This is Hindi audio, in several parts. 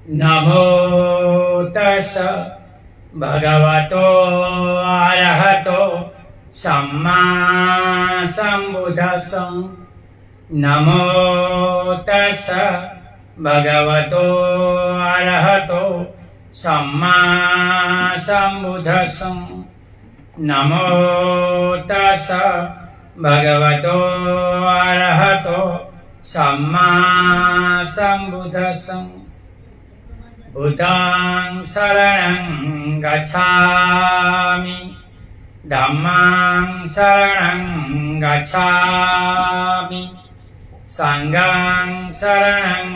नमो तस् भगवतो अरहतो सम्मा सम्बुद्धस्स। नमो तस् भगवतो अरहतो सम्मा सम्बुद्धस्स। नमो तस् भगवतो अरहतो सम्मा सम्बुद्धस्स। भूतं शरणं गच्छामि, धम्मं शरणं गच्छामि, संघं शरणं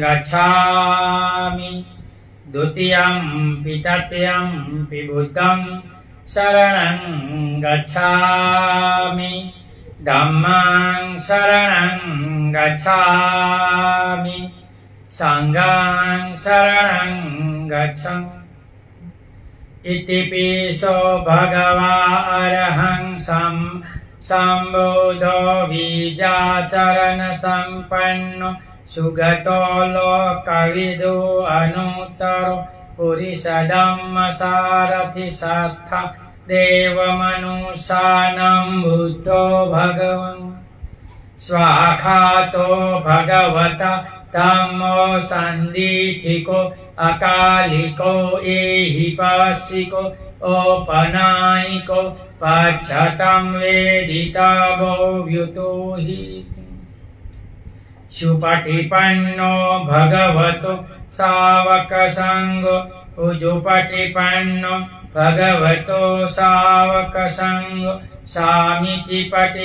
गच्छामि, द्वितीयंपि तृतीयंपि बुद्धं शरणं गच्छामि, धम्मं शरणं गच्छामि, संघं शरणं गच्छामि। इतिपिसो भगवा अरहं सम्बुद्धो बीजाचरण संपन्नो सुगतो लोकविदो अनुत्तरो पुरुषधम्म सारथि सत्था देवमनुष्यानं बुद्धो भगवन्। स्वाखातो भगवता धम्मो सन्दिठिको अकालिको एहिपासिको औपनायिको पच्छतं वेदितव्यो व्युतो हि। सुपटिपन्नो भगवतो सावकसङ्गो उजुपटिपन्नो भगवतो सावकसङ्गो सामीचिपटिपन्नो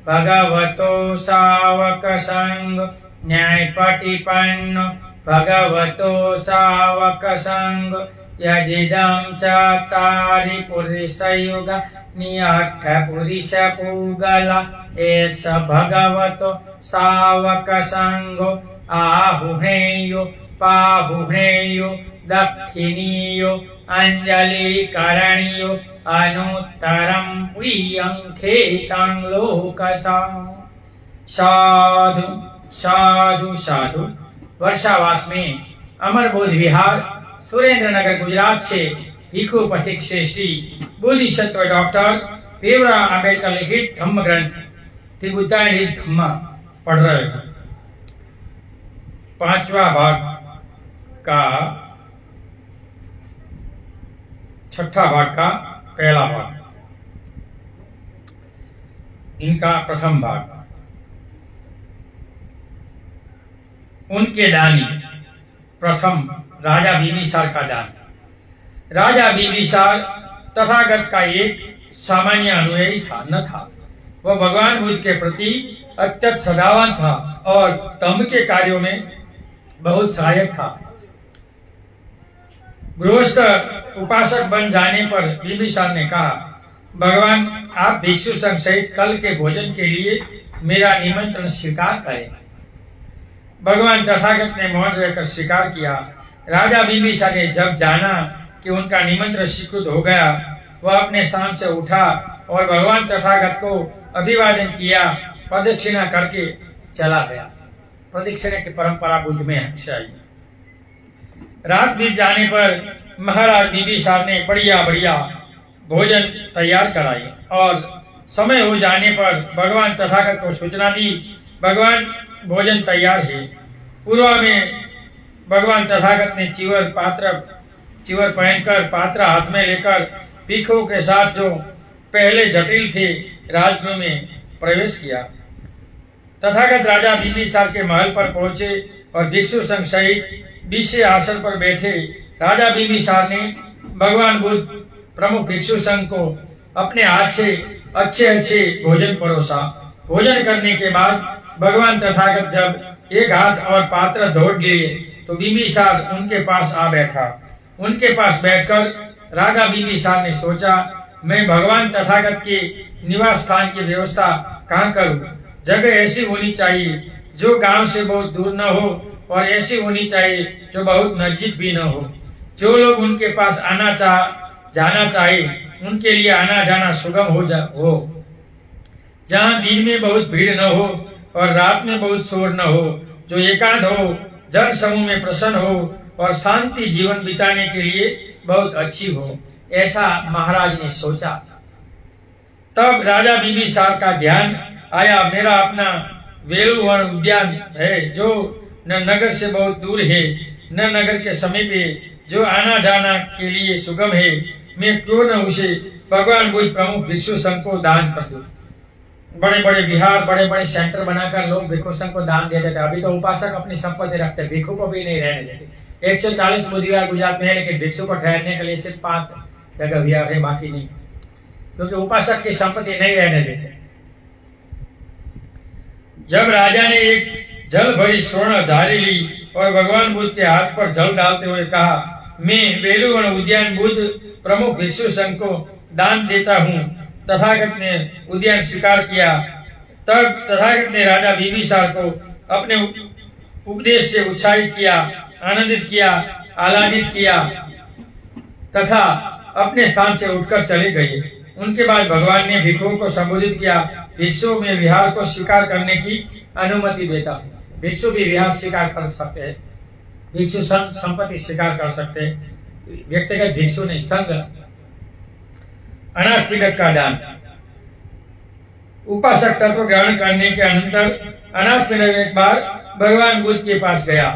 भगवतो सावकसङ्गो न्यायपटिपन्नो भगवतो सावकसङ्गो। यदिदं चत्वारि पुरुषयुगा नियट्ठ पुरुषपूगला एष भगवतो सावकसङ्गो। आहुहेयो पाहुहेयो दक्षिणीयो अञ्जलिकरणीयो अनुत्तरं प्रियं खेतं लोकसा। साधु साधु साधु। वर्षावास में अमर बोध विहार सुरेंद्र नगर गुजरात से भिक्षु पथिक श्रेष्ठी बोधिसत्व डॉक्टर भीमराव अंबेडकर लिखित धम्म ग्रंथ त्रिभुतायन धम्म पढ़ रहे हैं। 5वां भाग का 6ठा भाग का पहला भाग, इनका प्रथम भाग। उनके दानी। प्रथम राजा बिंबिसार का दान। राजा बिंबिसार तथागत का एक सामान्य अनुयायी था न था। वह भगवान बुद्ध के प्रति अत्यंत सदावान था और धम्म के कार्यों में बहुत सहायक था। गृहस्थ उपासक बन जाने पर बिंबिसार ने कहा, भगवान आप भिक्षु संघ सहित कल के भोजन के लिए मेरा निमंत्रण स्वीकार करें। भगवान तथागत ने मौन रहकर स्वीकार किया। राजा बिंबिसार ने जब जाना कि उनका निमंत्रण स्वीकृत हो गया, वह अपने स्थान से उठा और भगवान तथागत को अभिवादन किया, प्रदक्षिणा करके चला गया। प्रदक्षिणा की परंपरा बुद्ध में हमेशा आई। रात बीत जाने पर महाराज बिंबिसार ने बढ़िया बढ़िया भोजन तैयार कराई और समय हो जाने पर भगवान तथागत को सूचना दी, भगवान भोजन तैयार है। पूर्व में भगवान तथागत ने चिवर पहनकर पात्र हाथ में लेकर भिक्षुओं के साथ जो पहले जटिल थे राजगृह में प्रवेश किया। तथागत राजा बिंबिसार के महल पर पहुंचे और भिक्षु संघ सहित विषय आसन पर बैठे। राजा बिंबिसार ने भगवान बुद्ध प्रमुख भिक्षु संघ को अपने हाथ से अच्छे अच्छे भोजन परोसा। भोजन करने के बाद भगवान तथागत जब एक हाथ और पात्र धोड़ लिए तो बिंबिसार उनके पास आ बैठा। उनके पास बैठकर राजा बिंबिसार ने सोचा, मैं भगवान तथागत के निवास स्थान की व्यवस्था कहाँ करूं? जगह ऐसी होनी चाहिए जो गांव से बहुत दूर न हो और ऐसी होनी चाहिए जो बहुत नजदीक भी न हो। जो लोग उनके पास जाना चाहे उनके लिए आना जाना सुगम हो। जहाँ दिन में बहुत भीड़ न हो और रात में बहुत शोर न हो, जो एकांत हो, जन समूह में प्रसन्न हो और शांति जीवन बिताने के लिए बहुत अच्छी हो, ऐसा महाराज ने सोचा। तब राजा बिंबिसार का ध्यान आया, मेरा अपना वेलुवन उद्यान है जो न नगर से बहुत दूर है न नगर के समीप है, जो आना जाना के लिए सुगम है। मैं क्यों न उसे भगवान बुद्ध प्रमुख भिक्षु संघ को दान कर दूं। बड़े बड़े विहार, बड़े बड़े सेंटर बनाकर लोग भिक्षु संघ को दान दे देते। अभी तो उपासक अपनी संपत्ति रखते, भिक्षु को भी नहीं रहने देते। 140 बुद्धिवार गुजरात में है, लेकिन भिक्षु को ठहरने के लिए सिर्फ 5 जगह विहार है, बाकी नहीं, क्योंकि उपासक की संपत्ति नहीं रहने देते। जब राजा ने एक जल भरी स्वर्ण धारी ली और भगवान बुद्ध के हाथ पर जल डालते हुए कहा, मैं वेलुवन उद्यान बुद्ध प्रमुख भिक्षु संघ को दान देता हूँ। तथागत ने उद्यान स्वीकार किया। तब तथागत ने राजा बिंबिसार को अपने उपदेश से उत्साहित किया, आनंदित किया, आह्लादित किया तथा अपने स्थान से उठकर चले गए। उनके बाद भगवान ने भिक्षुओं को संबोधित किया, भिक्षुओं में विहार को स्वीकार करने की अनुमति देता हूँ। भिक्षु भी विहार स्वीकार कर सकते हैं, भिक्षु संपत्ति स्वीकार कर सकते हैं, व्यक्तिगत भिक्षु नहीं, संघ। अनाथ पीड़क का दान। उपासक तत्व ग्रहण करने के अनंतर अनाथ पीड़क एक बार भगवान बुद्ध के पास गया।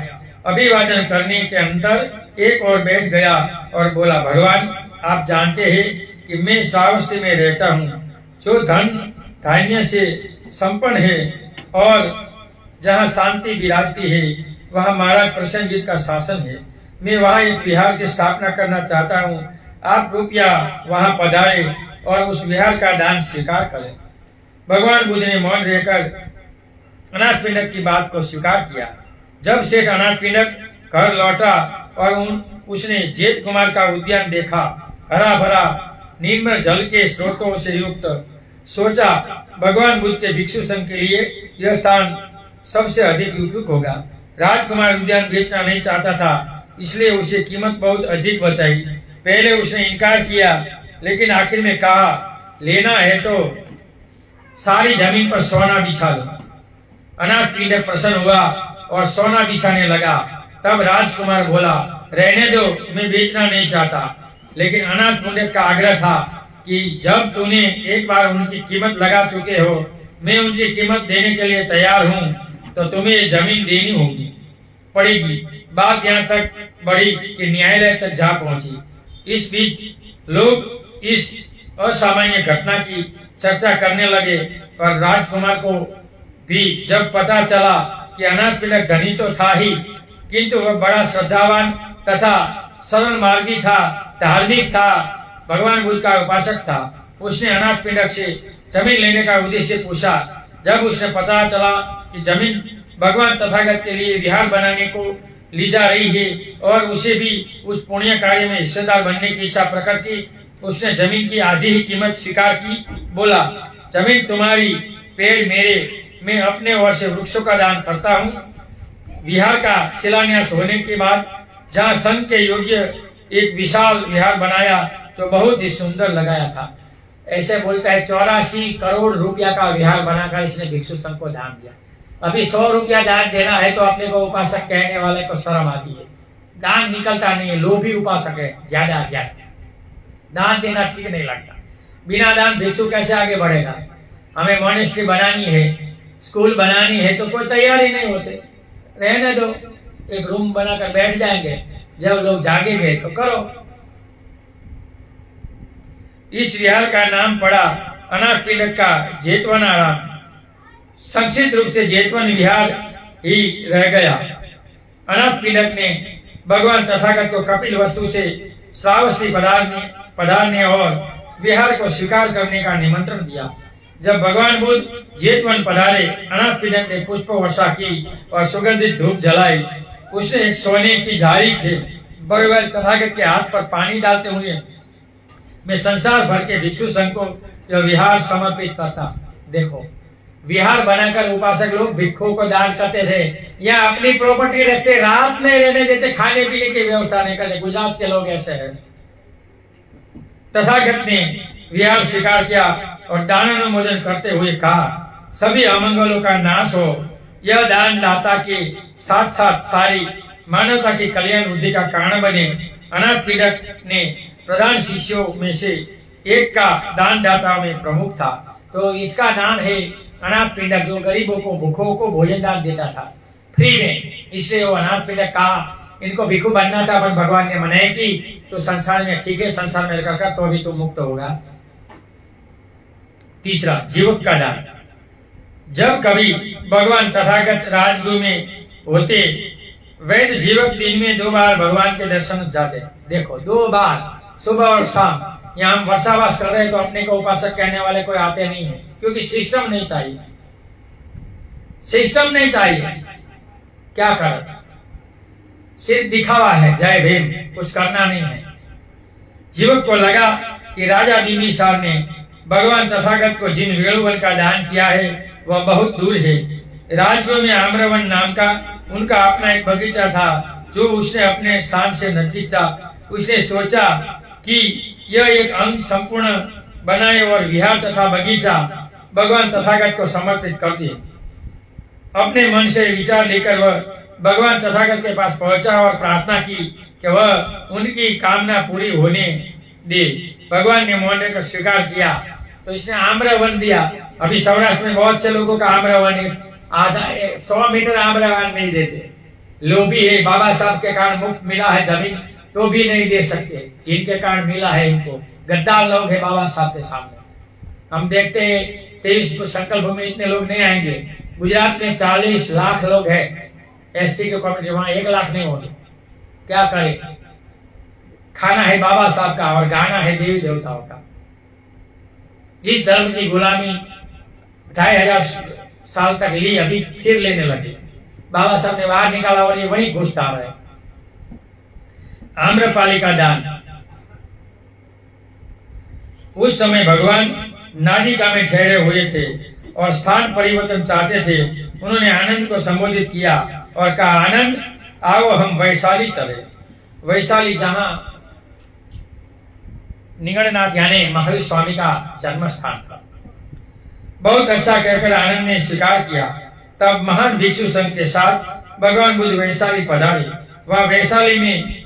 अभिवादन करने के अंतर एक और बैठ गया और बोला, भगवान आप जानते हैं कि मैं श्रावस्ती में रहता हूँ, जो धन धान्य से संपन्न है और जहाँ शांति विराजती है, वहाँ महाराज प्रसन्नजीत का शासन है। मैं वहाँ एक विहार की स्थापना करना चाहता हूँ। आप रुपया वहाँ पधारे और उस विहार का दान स्वीकार करें। भगवान बुद्ध ने मौन रहकर अनाथ पिंडक की बात को स्वीकार किया। जब सेठ अनाथ पिंडक घर लौटा और उसने जेठ कुमार का उद्यान देखा, हरा भरा निर्मल जल के स्रोतों से युक्त, सोचा भगवान बुद्ध के भिक्षु संघ के लिए यह स्थान सबसे अधिक उपयुक्त होगा। राजकुमार उद्यान बेचना नहीं चाहता था, इसलिए उसे कीमत बहुत अधिक बताई। पहले उसने इनकार किया, लेकिन आखिर में कहा, लेना है तो सारी जमीन पर सोना बिछा दो। अनाथ पिंडक प्रसन्न हुआ और सोना बिछाने लगा। तब राजकुमार बोला, रहने दो, मैं बेचना नहीं चाहता। लेकिन अनाथ पिंडक का आग्रह था कि जब तूने एक बार उनकी कीमत लगा चुके हो, मैं उनकी कीमत देने के लिए तैयार हूँ, तो तुम्हें जमीन देनी पड़ेगी। बात यहाँ तक बढ़ी कि न्यायालय तक जा पहुंची। इस बीच लोग इस असामान्य घटना की चर्चा करने लगे और राजकुमार को भी जब पता चला कि अनाथ पिंडक धनी तो था ही, किंतु वह बड़ा श्रद्धावान तथा सरल मार्गी था, धार्मिक था, भगवान बुद्ध का उपासक था। उसने अनाथ पिंडक से जमीन लेने का उद्देश्य पूछा। जब उसने पता चला कि जमीन भगवान तथागत के लिए विहार बनाने को ली जा रही है और उसे भी उस पुण्य कार्य में हिस्सेदार बनने की इच्छा प्रकट की, उसने जमीन की आधी ही कीमत स्वीकार की। बोला, जमीन तुम्हारी, पेड़ मेरे, मैं अपने ओर से वृक्षों का दान करता हूँ। विहार का शिलान्यास होने के बाद जहाँ संघ के योग्य एक विशाल विहार बनाया, जो बहुत ही सुंदर लगाया था। ऐसे बोलता है 84 करोड़ रुपया का विहार बनाकर इसने भिक्षु संघ को दान दिया। अभी 100 रुपया दान देना है तो अपने को उपासक कहने वाले को शर्म आती है। दान निकलता नहीं है, लोभी उपासक है ज्यादा ज्यादा। दान देना ठीक नहीं लगता। बिना दान भिक्षु कैसे आगे बढ़ेगा? हमें मॉनेस्ट्री बनानी है, स्कूल बनानी है, तो कोई तैयार ही नहीं होते। रहने दो, एक रूम बनाकर बैठ जाएंगे, जब लोग जागेंगे तो करो। इस विहार का नाम पड़ा अनाथ पिंडक का जेतवन आराम। संक्षिप्त रूप से जेतवन विहार ही रह गया। अनाथ पिंडक ने भगवान तथागत को कपिल वस्तु से श्रावस्ती पधारने और विहार को स्वीकार करने का निमंत्रण दिया। जब भगवान बुद्ध जेतवन पधारे, अनाथ पिंडक ने पुष्प वर्षा की और सुगंधित धूप जलाई। उसने एक सोने की झाड़ी थे भगवान तथागत के हाथ पर पानी डालते हुए, मैं संसार भर के भिक्षु संघ को यह विहार समर्पित करता। देखो, विहार बनाकर उपासक लोग भिक्षुओं को दान करते थे या अपनी प्रॉपर्टी रखते, रात में रहने देते, खाने पीने की व्यवस्था नहीं करते। गुजरात के लोग ऐसे हैं। तथागत ने विहार स्वीकार किया और दान अनुमोदन करते हुए कहा, सभी अमंगलों का नाश हो, यह दान दाता के साथ साथ सारी मानवता की कल्याण वृद्धि का कारण बने। अनाथ पीड़क ने प्रधान शिष्यों में से एक का दान दाताओं में प्रमुख था। तो इसका नाम है अनाथ पीड़क, जो गरीबों को भूखों को भोजन दान देता था फ्री में, इसलिए वो अनाथ पीड़क कहा। इनको भिक्षु बनना था, पर भगवान ने मनाही की तो संसार में ठीक है, संसार में रहकर तो अभी तो मुक्त होगा। तीसरा, जीवक का दान। जब कभी भगवान तथागत राजगृह में होते, वैद्य जीवक दिन में 2 बार भगवान के दर्शन जाते। देखो 2 बार, सुबह और शाम। यहाँ हम वर्षावास कर रहे हैं तो अपने को उपासक कहने वाले कोई आते नहीं है, क्योंकि सिस्टम नहीं चाहिए, सिस्टम नहीं चाहिए। क्या कर, सिर्फ दिखावा है, जय भीम, कुछ करना नहीं है। जीवक को लगा कि राजा बिंबिसार ने भगवान तथागत को जिन वेणुवन का दान किया है वह बहुत दूर है। राजगृह में आम्रवन नाम का उनका अपना एक बगीचा था, जो उसने अपने स्थान से नजदीक था। उसने सोचा कि यह एक अंग संपूर्ण बनाए और विहार तथा बगीचा भगवान तथागत को समर्पित कर दिए। अपने मन से विचार लेकर वह भगवान तथागत के पास पहुंचा और प्रार्थना की कि वह उनकी कामना पूरी होने दे। भगवान ने मौन को स्वीकार किया तो इसने आम्रवन दिया। अभी सौराष्ट्र में बहुत से लोगों का आम्रवन आधा 100 मीटर आम्रवन नहीं देते, लोभी है। बाबा साहब के कारण मुफ्त मिला है जमीन तो भी नहीं दे सकते, जिनके कारण मिला है इनको। गद्दार लोग है बाबा साहब के सामने। हम देखते हैं 23 को संकल्प भूमि इतने लोग नहीं आएंगे। गुजरात में 40 लाख लोग हैं एससी के कम्युनिटी, वहां 1 लाख नहीं होंगे। क्या करे, खाना है बाबा साहब का और गाना है देवी देवताओं का। जिस धर्म की गुलामी 2500 साल तक ली, अभी फिर लेने लगे। बाबा साहब ने बाहर निकाला और ये वही घुसता रहे। आम्रपाली का दान। उस समय भगवान नादिका में ठहरे हुए थे और स्थान परिवर्तन चाहते थे। उन्होंने आनंद को संबोधित किया और कहा, आनंद आओ हम वैशाली चले। वैशाली जहां निगड़नाथ यानी महावीर स्वामी का जन्म स्थान था। बहुत अच्छा कहकर आनंद ने स्वीकार किया। तब महान भिक्षु संघ के साथ भगवान बुद्ध वैशाली पधारे। वह वैशाली में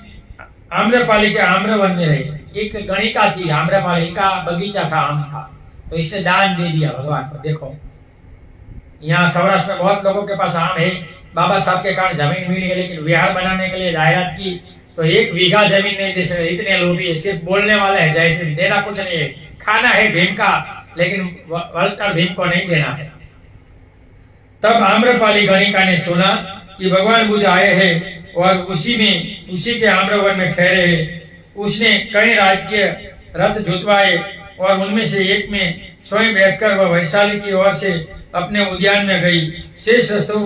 आम्रपाली के आम्रवन में रहे। एक गणिका थी, आम्रपाली का बगीचा था, आम था, तो इसने दान दे दिया भगवान को। देखो यहाँ सौराष्ट्र में बहुत लोगों के पास आम है, बाबा साहब के कारण जमीन मिल गई, लेकिन विहार बनाने के लिए जायरात की तो 1 बीघा जमीन नहीं दे सकते। इतने लोभी है, सिर्फ बोलने वाले हैं, जय भीम, देना कुछ नहीं है। खाना है भीम का, लेकिन वलकर भीम को नहीं देना है। तब आम्रपाली गणिका ने सुना कि भगवान बुद्ध आए हैं और उसी के आम्रवन में ठहरे हैं। उसने कई राजकीय रथ जुतवाए और उनमें से एक में स्वयं बैठकर वह वैशाली की ओर से अपने उद्यान में गई। शेष रथों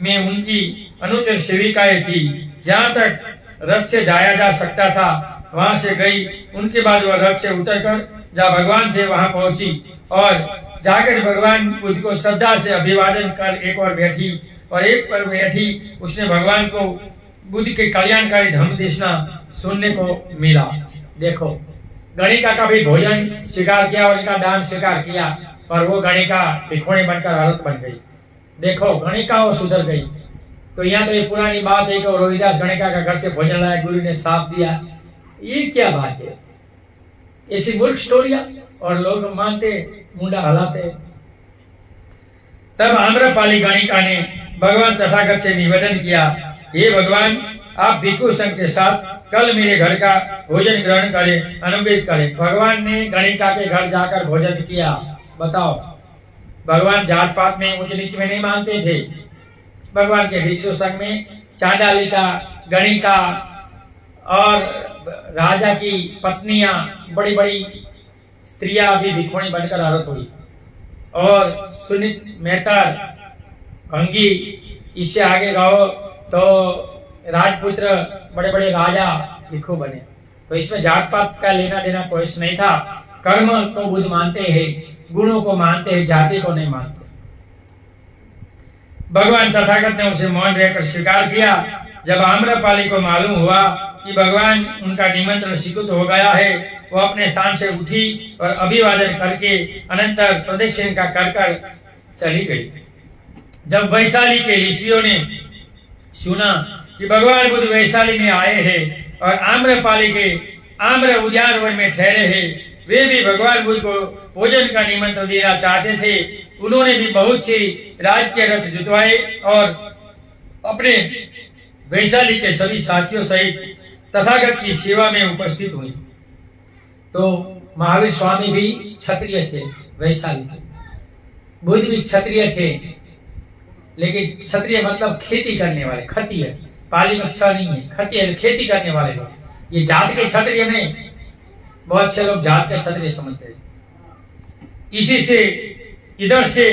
में उनकी अनुचर सेविकाएं थी। जहाँ तक रथ से जाया जा सकता था वहां से गई। उनके बाद वह रथ से उतरकर जहाँ भगवान थे वहां पहुंची और जाकर भगवान बुद्ध को श्रद्धा से अभिवादन कर एक और बैठी और एक पर बैठी उसने भगवान को बुद्ध के कल्याणकारी धर्म देशना सुनने को मिला। देखो गणिका का भी भोजन स्वीकार किया और इनका दान स्वीकार किया, पर वो गणिका भिखोड़ी बनकर औरत बन गई। देखो गणिका वो सुधर गई। तो यहाँ तो ये पुरानी बात है कि रोहिदास गणिका का घर से भोजन लाया, गुरु ने साफ दिया। ये क्या बात है, ऐसी मूर्ख स्टोरिया, और लोग मानते, मुंडा हलाते। तब आम्रपाली गणिका ने भगवान तथागत से निवेदन किया, हे भगवान, आप भिक्षु संघ के साथ कल मेरे घर का भोजन ग्रहण करें, अनुग्रहित करें। भगवान ने गणिका के घर जाकर भोजन किया। बताओ, भगवान जात पात में ऊंच नीच में नहीं मानते थे। भगवान के भिक्षु संघ में चांडालिका, गणिका और राजा की पत्नियां, बड़ी बड़ी स्त्रियां भी भिक्षुणी बनकर औरत हुई। और सुनीत मेहता, भंगी, इससे आगे गाओ तो राजपुत्र, बड़े बड़े राजा भिक्षु बने। तो इसमें जात पात का लेना देना कोई नहीं था। कर्म को बुद्ध मानते हैं, गुणों को मानते हैं, जाति को नहीं मानते। भगवान तथागत ने उसे मौन रहकर स्वीकार किया। जब आम्रपाली को मालूम हुआ कि भगवान उनका निमंत्रण स्वीकृत हो गया है, वो अपने स्थान से उठी और अभिवादन करके अनंतर प्रदक्षिण का कर चली गई। जब वैशाली के ऋषियों ने सुना कि भगवान बुद्ध वैशाली में आए हैं और आम्रपाली के आम्र उद्यानवन में ठहरे हैं, वे भी भगवान बुद्ध को भोजन का निमंत्रण देना चाहते थे। उन्होंने भी बहुत सी राजकीय रथ जुटवाए और अपने वैशाली के सभी साथियों सहित तथागत की सेवा में उपस्थित हुई। तो महावीर स्वामी भी क्षत्रिय थे, वैशाली के बुद्ध भी क्षत्रिय थे, लेकिन क्षत्रिय मतलब खेती करने वाले, खतीय, पाली में छ नहीं है, खतीय खेती करने वाले लोग, ये जात के क्षत्रिय नहीं। बहुत से लोग जात के क्षत्रिय समझते हैं। इसी से इधर से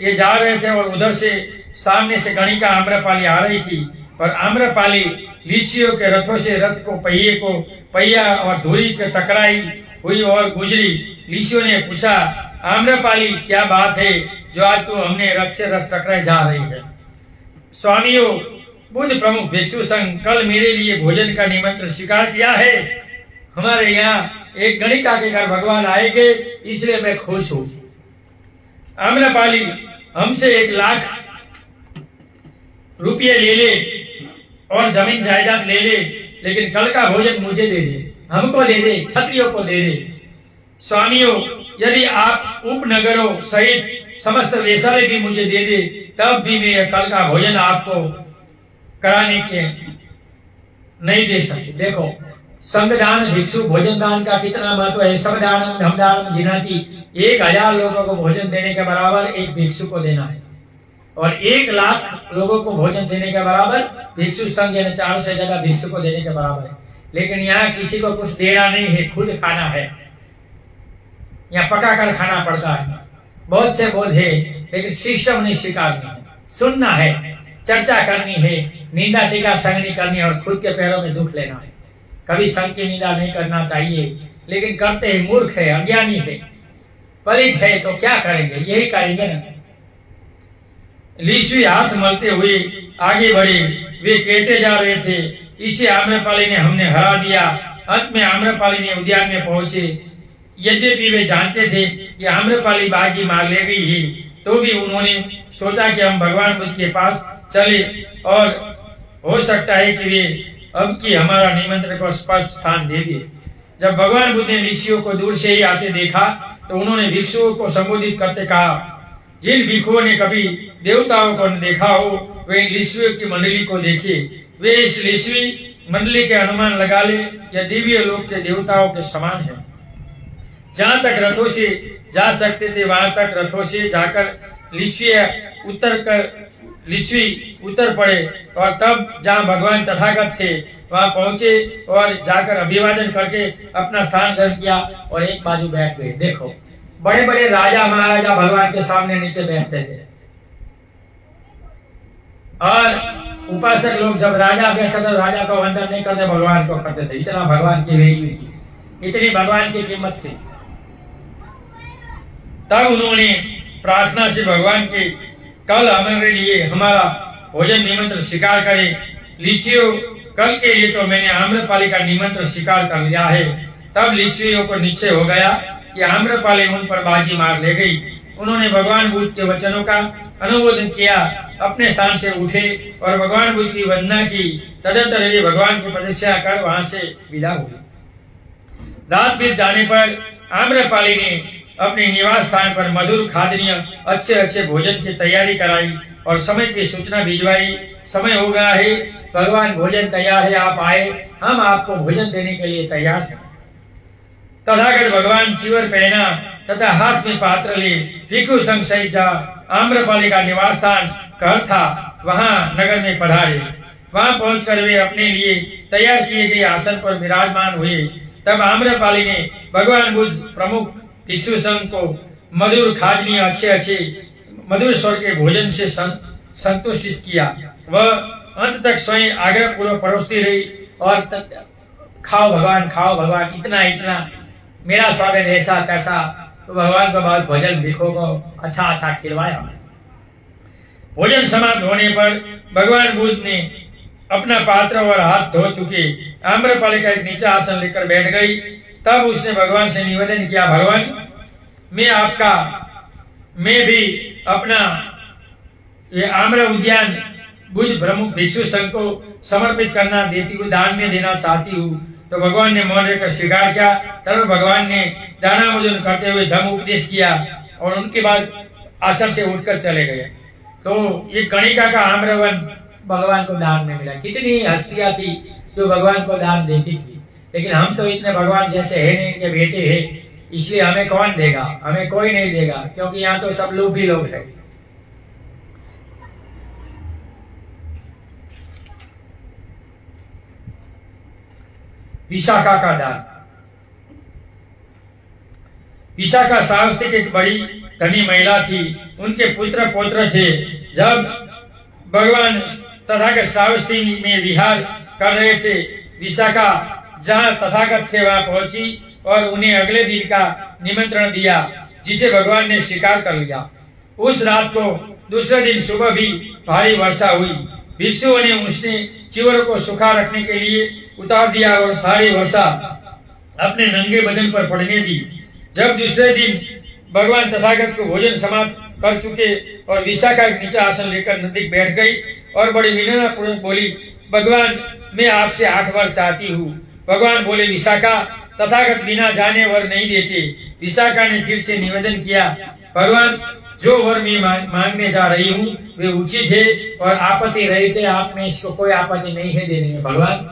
ये जा रहे थे और उधर से सामने से गणिका आम्रपाली आ रही थी और आम्रपाली लीचियों के रथों से रथ को पहिया और धुरी के टकराई हुई और गुजरी। लीचियों ने पूछा, आम्रपाली क्या बात है जो आज तू हमने रथ से रथ टकराए जा रही है? स्वामियों, बुद्ध प्रमुख भिक्षु संघ कल मेरे लिए भोजन का निमंत्रण स्वीकार किया है। हमारे यहाँ एक गणिका के घर भगवान आएंगे, इसलिए मैं खुश हूं। आम्रपाली हमसे 1 लाख रुपये ले ले और जमीन जायदाद ले ले, लेकिन कल का भोजन मुझे दे दे, हमको दे दे, क्षत्रियों को दे दे। स्वामियों, यदि आप उपनगरों सहित समस्त वैशाली भी मुझे दे दे, तब भी मैं कल का भोजन आपको कराने के नहीं दे सकते। देखो, संविधान भिक्षु भोजन दान का कितना महत्व है। संविधानम धमदानम जिनाति, 1000 लोगों को भोजन देने के बराबर एक भिक्षु को देना है और 1 लाख लोगों को भोजन देने के बराबर भिक्षु संघ यानी 4 से ज्यादा भिक्षु को देने के बराबर है। लेकिन यहाँ किसी को कुछ देना नहीं है, खुद खाना है, यहाँ पका कर खाना पड़ता है। बहुत से बोध है, लेकिन सिस्टम नहीं स्वीकारना है, सुनना है, चर्चा करनी है, निंदा टीका संग नहीं करनी और खुद के पैरों में दुख लेना है। कभी संघ की निंदा नहीं करना चाहिए, लेकिन करते हैं, मूर्ख है, अज्ञानी है, पलित है, तो क्या करेंगे, यही करेंगे ना। लीसवी हाथ मलते हुए आगे बढ़े, वे कहते जा रहे थे, इसे आम्रपाली ने हमने हरा दिया। अंत में आम्रपाली ने उद्यान में पहुंचे। यद्यपि वे जानते थे कि आम्रपाली बाजी मार ले गई है, तो भी उन्होंने सोचा कि हम भगवान बुद्ध के पास चले और हो सकता है कि वे अब की हमारा निमंत्रण को स्पष्ट स्थान दे दिए। जब भगवान बुद्ध ने ऋषियों को दूर से ही आते देखा, तो उन्होंने भिक्षुओं को संबोधित करते कहा, जिन भिक्षुओं ने कभी देवताओं को न देखा हो, वे इन ऋषियों की मंडली को देखे। वे इस ऋषि मंडली के अनुमान लगा ले, यह दिव्य लोक के देवताओं के समान है। जहाँ तक रथों से जा सकते थे, वहां तक रथों से जाकर ऋषि उतर पड़े और तब जहाँ भगवान तथागत थे वहां पहुंचे और जाकर अभिवादन करके अपना स्थान ग्रहण किया और एक बाजू बैठ गए। देखो, बड़े बड़े राजा महाराजा भगवान के सामने नीचे बैठते थे और उपासक लोग जब राजा बैठा था, राजा को वंदन नहीं करते, भगवान को करते थे। इतना भगवान की वैल्यू थी, इतनी भगवान की कीमत थी। तब उन्होंने प्रार्थना से भगवान के कल हमारे लिए हमारा भोजन निमंत्रण स्वीकार करें। लीचियों, कल के लिए तो मैंने आम्रपाली का निमंत्रण स्वीकार कर लिया है। तब लीचियों को निश्चय हो गया कि आम्रपाली उन पर बाजी मार ले गई। उन्होंने भगवान बुद्ध के वचनों का अनुमोदन किया, अपने स्थान से उठे और भगवान बुद्ध की वंदना की। तदंतर वे भगवान की प्रतीक्षा कर वहां से विदा हुए। रात बीत जाने पर आम्रपाली ने अपने निवास स्थान पर मधुर खाद्य अच्छे अच्छे भोजन की तैयारी कराई और समय की सूचना भिजवाई। समय हो गया है, भगवान भोजन तैयार है, आप आए, हम आपको भोजन देने के लिए तैयार हैं। तथागत भगवान चिवर पहना तथा हाथ में पात्र ले भिक्षु संघ सहित जहाँ आम्रपाली का निवास स्थान घर था, वहां नगर में पधारे। वहां पहुंचकर वे अपने लिए तैयार किए गए आसन पर विराजमान हुए। तब आम्रपाली ने भगवान बुद्ध प्रमुख भिक्षु संघ को मधुर खाद्य अच्छे अच्छे मधुर स्वर के भोजन से संतुष्ट किया। वह अंत तक स्वयं आग्रह पूर्वक परोसती रही और खाओ भगवान, खाओ भगवान, इतना इतना मेरा स्वागत ऐसा कैसा। तो भगवान को बहुत भोजन भिक्षुओं को अच्छा अच्छा खिलवाया। भोजन समाप्त होने पर भगवान बुद्ध ने अपना पात्र और हाथ धो चुके आम्रपाली का एक नीचा आसन लेकर बैठ गई। तब उसने भगवान से निवेदन किया, भगवान मैं भी अपना ये आम्र उद्यान बुद्ध प्रमुख भिक्षु संघ को समर्पित करना देती हुई दान में देना चाहती हूँ। तो भगवान ने मौन रहकर स्वीकार किया। तब भगवान ने दाना भोजन करते हुए धम्म उपदेश किया और उनके बाद आसन से उठकर चले गए। तो ये कणिका का आम्रवन भगवान को दान में मिला। कितनी हस्तियां थी जो भगवान को दान देती थी, लेकिन हम तो इतने भगवान जैसे है नहीं के बेटे हैं, इसलिए हमें कौन देगा? हमें कोई नहीं देगा, क्योंकि यहाँ तो सब लोग भी लोग हैं। विशाखा का दान। विशाखा साहस्तिक एक बड़ी धनी महिला थी। उनके पुत्र पौत्र थे। जब भगवान तथागत श्रावस्ती में विहार कर रहे थे, विशाखा जहाँ तथागत थे वहां पहुंची और उन्हें अगले दिन का निमंत्रण दिया, जिसे भगवान ने स्वीकार कर लिया। उस रात को दूसरे दिन सुबह भी भारी वर्षा हुई। भिक्षुओं ने उसने चिवरों को सूखा रखने के लिए उतार दिया और सारी वर्षा अपने नंगे बदन पर पड़ने दी। जब दूसरे दिन भगवान तथागत को भोजन समाप्त कर चुके और विशाखा एक नीचा आसन लेकर नजदीक बैठ गई और बड़ी विनम्रपूर्वक बोली, भगवान मैं आपसे 8 वर चाहती हूँ। भगवान बोले, विशाखा तथागत बिना जाने वर नहीं देते। विशाखा ने फिर से निवेदन किया, भगवान जो वर मैं मांगने जा रही हूँ वे उचित है और आपत्ति रहित है। आप में इसको कोई आपत्ति नहीं है देने में। भगवान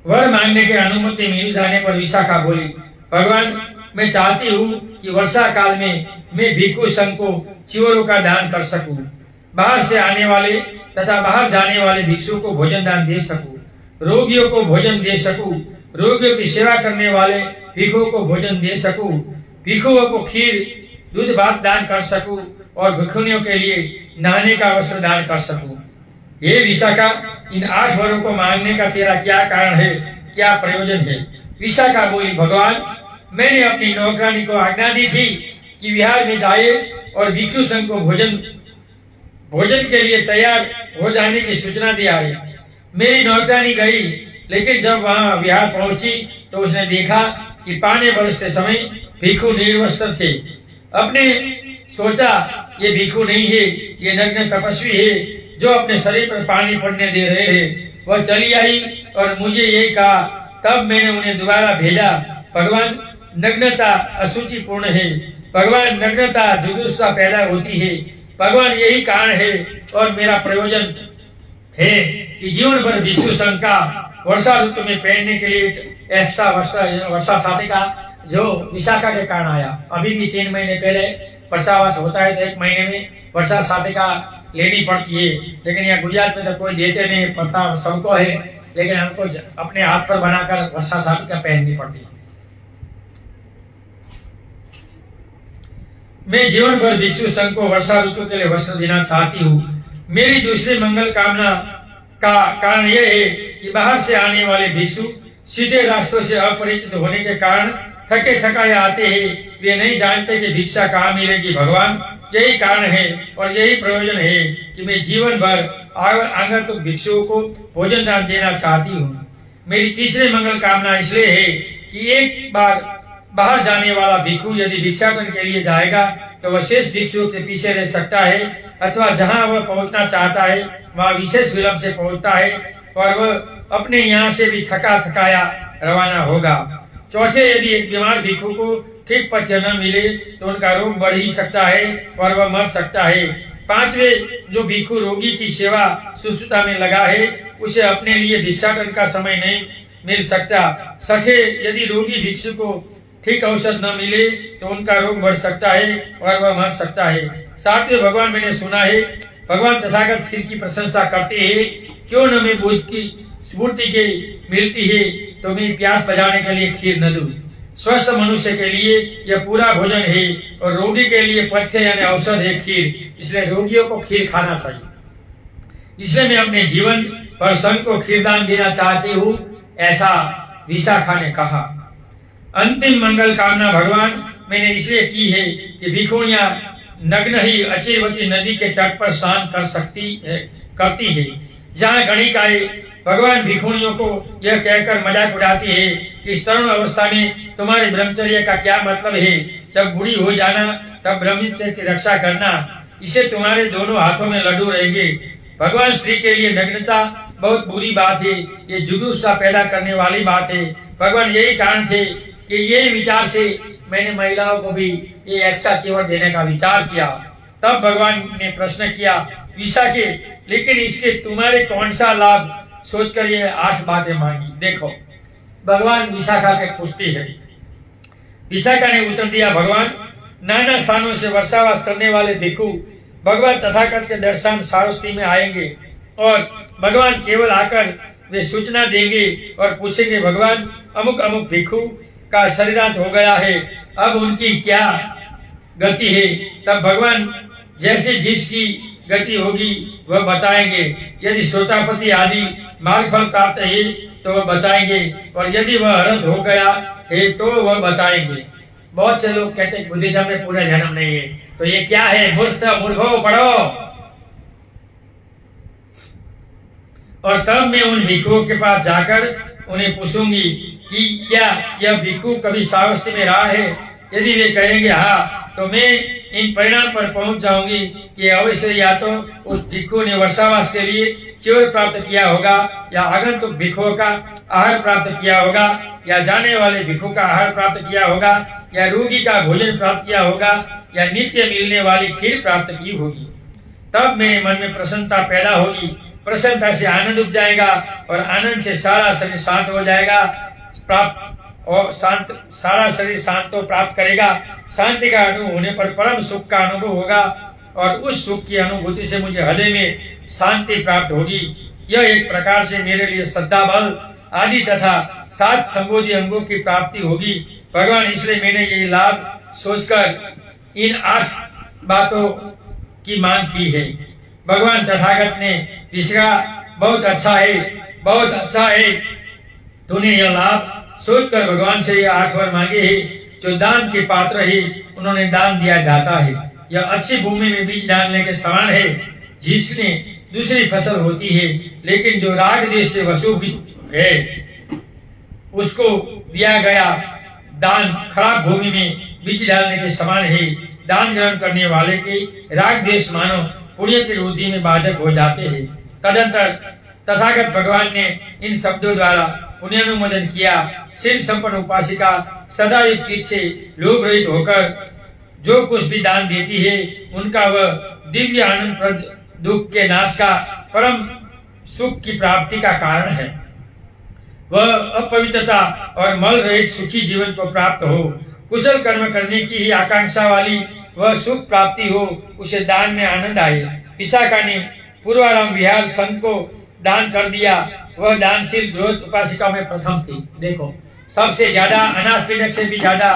वर मांगने की अनुमति मिल जाने पर विशाखा बोली, भगवान मैं चाहती हूँ कि वर्षा काल में मैं भिक्षु संघ को चिवरों का दान कर सकूं, बाहर से आने वाले तथा बाहर जाने वाले भिक्षुओं को भोजन दान दे सकूं, रोगियों को भोजन दे सकूं, रोगियों की सेवा करने वाले भिक्षुओं को भोजन दे सकूं, भिक्षुओं को खीर दूध भात दान कर सकूं और भिक्षुणियों के लिए नहाने का वस्त्र दान कर सकूं। ये विशाखा, इन 8 वरों को मांगने का तेरा क्या कारण है, क्या प्रयोजन है? विशाखा बोली, भगवान मैंने अपनी नौकरानी को आज्ञा दी थी कि विहार में जाए और भिक्षु संघ को भोजन के लिए तैयार हो जाने की सूचना दी आए। मेरी नौकरानी गई, लेकिन जब वहां विहार पहुंची तो उसने देखा कि पानी बरसते समय भिक्षु निर्वस्त्र थे। अपने सोचा ये भिक्षु नहीं है, ये नग्न तपस्वी है जो अपने शरीर पर पानी पड़ने दे रहे हैं। वह चली आई और मुझे यही कहा। तब मैंने उन्हें दोबारा भेजा, भगवान नग्नता अशुचिपूर्ण है। भगवान नग्नता जुगुप्सा पैदा होती है। भगवान यही कारण है और मेरा प्रयोजन है कि जीवन भर भिक्षु संघ का वर्षा ऋतु में पहनने के लिए एक्स्ट्रा वर्षा साटिका जो विशाखा के कारण आया। अभी भी 3 महीने पहले वर्षावास होता है तो 1 महीने में वर्षा साटिका लेनी पड़ती है, लेकिन यहाँ गुजरात में तो कोई देते नहीं, पता सबको है, लेकिन हमको अपने हाथ पर बनाकर वर्षा साटिका पहननी पड़ती है। मैं जीवन भर भिक्षु संघ को वर्षा ऋतु के लिए वस्त्र देना चाहती हूँ। मेरी दूसरी मंगल कामना का कारण यह है कि बाहर से आने वाले भिक्षु सीधे रास्तों से अपरिचित होने के कारण थके थकाए आते हैं। वे नहीं जानते कि भिक्षा कहाँ मिलेगी। भगवान यही कारण है और यही प्रयोजन है कि मैं जीवन भर आगंतुक भिक्षुओं को भोजन दान देना चाहती हूँ। मेरी तीसरी मंगल कामना इसलिए है कि एक बार बाहर जाने वाला भिक्षु यदि भिक्षाटन के लिए जाएगा तो वह शेष भिक्षुओं से पीछे रह सकता है, अथवा जहां वह पहुंचना चाहता है वहां विशेष विलंब से पहुंचता है और वह अपने यहाँ से भी थका थकाया रवाना होगा। चौथे, यदि एक बीमार भिक्षु को ठीक पथ्य न मिले तो उनका रोग बढ़ ही सकता है और वह मर सकता है। 5वें, जो भिक्षु रोगी की सेवा शुश्रूषा में लगा है उसे अपने लिए भिक्षाटन का समय नहीं मिल सकता। 6ठे, यदि रोगी भिक्षु को ठीक औषध न मिले तो उनका रोग बढ़ सकता है और वह मर सकता है। 7वें, भगवान मैंने सुना है भगवान तथागत खीर की प्रशंसा करते हैं, क्यों न मैं बुद्ध की स्फूर्ति के मिलती है तो मैं प्यास बुझाने के लिए खीर न दूं। स्वस्थ मनुष्य के लिए यह पूरा भोजन है और रोगी के लिए पथ्य यानी औषध है खीर, इसलिए रोगियों को खीर खाना चाहिए। इसलिए मैं अपने जीवन पर संघ को खीरदान देना चाहती हूँ, ऐसा विशाखा ने कहा। अंतिम मंगल कामना भगवान मैंने इसलिए की है कि भिक्षुणियां नग्न ही अचिरवती नदी के तट पर स्नान करती है। जहाँ गणिकाएं भगवान भिक्षुणियों को यह कहकर मजाक उड़ाती है कि इस तरुण अवस्था में तुम्हारे ब्रह्मचर्य का क्या मतलब है, जब बूढ़ी हो जाना तब ब्रह्मचर्य की रक्षा करना। इसे तुम्हारे दोनों हाथों में लड्डू रहेंगे। भगवान श्री के लिए नग्नता बहुत बुरी बात है, ये जुगुप्सा पैदा करने वाली बात है। भगवान यही कारण थे कि ये विचार से मैंने महिलाओं को भी ये एक्स्ट्रा चेवर देने का विचार किया। तब भगवान ने प्रश्न किया विशाखे, लेकिन इसके तुम्हारे कौन सा लाभ सोचकर ये 8 बातें मांगी। देखो भगवान विशाखा के पूछती है। विशाखा ने उत्तर दिया, भगवान नाना स्थानों से वर्षावास करने वाले भिक्षु भगवान तथागत के दर्शन सारस्वती में आएंगे और भगवान केवल आकर वे सूचना देंगे और पूछेंगे, भगवान अमुक अमुक भिक्षु का शरीरांत हो गया है, अब उनकी क्या गति है। तब भगवान जैसे जिसकी गति होगी वह बताएंगे। यदि श्रोतापति आदि मार्गफल प्राप्त है तो वह बताएंगे, और यदि वह अरहत हो गया है तो वह बताएंगे। बहुत से लोग कहते हैं बुद्धिज्म में पूरा जन्म नहीं है, तो ये क्या है? मूर्खों पढ़ो। और तब मैं उन भिक्षुओं के पास जाकर उन्हें पूछूंगी कि क्या यह भिक्षु कभी सारस्वती में रहा है। यदि वे कहेंगे हाँ, तो मैं इन परिणाम पर पहुंच जाऊंगी कि अवश्य या तो उस भिक्षु ने वर्षावास के लिए चेवर प्राप्त किया होगा, या आगंतुक भिक्षुओं का आहार प्राप्त किया होगा, या जाने वाले भिक्षु का आहार प्राप्त किया होगा, या रोगी का भोजन प्राप्त किया होगा, या नित्य मिलने वाली खीर प्राप्त की होगी। तब मेरे मन में प्रसन्नता पैदा होगी, प्रसन्नता से आनंद उठ जाएगा और आनंद से सारा शरीर शांत हो जाएगा, सारा शरीर शांत तो प्राप्त करेगा। शांति का अनुभव होने पर परम सुख का अनुभव होगा, और उस सुख की अनुभूति से मुझे हृदय में शांति प्राप्त होगी। यह एक प्रकार से मेरे लिए श्रद्धा बल आदि तथा 7 संबोधि अंगों की प्राप्ति होगी। भगवान इसलिए मैंने ये लाभ सोचकर इन 8 बातों की मांग की है। भगवान तथागत ने इसका बहुत अच्छा है, बहुत अच्छा है, तूने यह लाभ सोचकर भगवान से ये 8 वर मांगे है। जो दान के पात्र है उन्होंने दान दिया जाता है। यह अच्छी भूमि में बीज डालने के समान है, जिसमें दूसरी फसल होती है, लेकिन जो राग देश से वसूभित है उसको दिया गया दान खराब भूमि में बीज डालने के समान है। दान ग्रहण करने वाले के राग देश मानो पुण्य की वृद्धि में बाधक हो जाते हैं। तदंतर तथागत भगवान ने इन शब्दों द्वारा पुण्यानुमोदन किया। सिर संपन्न उपासिका सदा एक चीज से लोभ रहित होकर जो कुछ भी दान देती है, उनका वह दिव्य आनंद प्रद दुख के नाश का परम सुख की प्राप्ति का कारण है। वह अपवित्रता और मल रहित सुखी जीवन को प्राप्त हो, कुशल कर्म करने की ही आकांक्षा वाली वह सुख प्राप्ति हो, उसे दान में आनंद आए। विशाखा ने पूर्वाराम विहार संघ को दान कर दिया। वह दानशील गृहस्थ उपासिकाओं में प्रथम थी। देखो सबसे ज्यादा अनाथ पीड़क से भी ज्यादा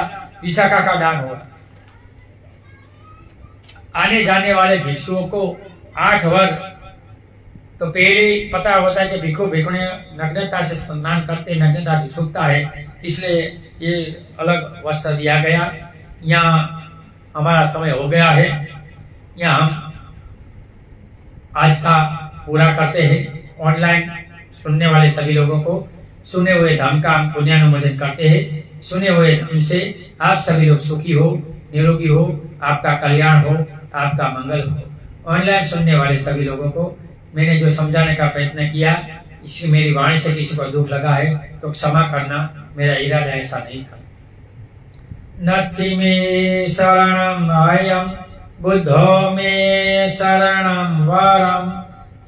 विशाखा का दान हुआ। आने जाने वाले भिक्षुओं को 8 वर तो पहले पता होता है कि भिक्षु भिक्षुणी नग्नता से स्नान करते, नग्नता की छूटता है, इसलिए ये अलग वस्त्र दिया गया। यहाँ हमारा समय हो गया है, यहाँ हम आज का पूरा करते हैं। ऑनलाइन सुनने वाले सभी लोगों को सुने हुए धर्म का हम पुण्यानुमोदन करते हैं। सुने हुए धर्म से आप सभी लोग सुखी हो, निरोगी हो, आपका कल्याण हो, आपका मंगल हो। ऑनलाइन सुनने वाले सभी लोगों को मैंने जो समझाने का प्रयत्न किया, इससे मेरी वाणी से किसी को दुख लगा है तो क्षमा करना, मेरा इरादा ऐसा नहीं था। नथि मे शरणम अयम बुद्धो मे शरणम वरम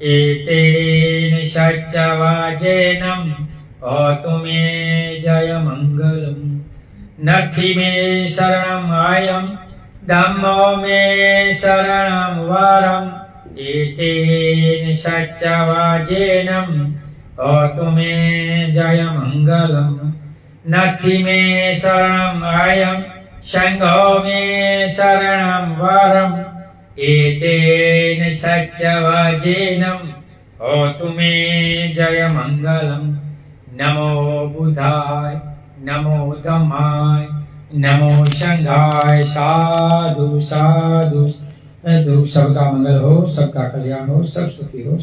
एतेन सच्चवाजेनम होतु मे जय मंगलम। नथि मे शरणम अयम धम्मो मे शरणम वरम एतेन सच्चवाजेनम होतु मे जय मंगलम। नथि मे शरणम अयम संघो मे शरणम वरम एतेन सच्चवाजेनम होतु मे जय मंगलम। नमो बुधाय, नमो धम्माय, नमो संघाय। साधु साधु साधु। सबका मंगल हो, सबका कल्याण हो, सब सुखी हो।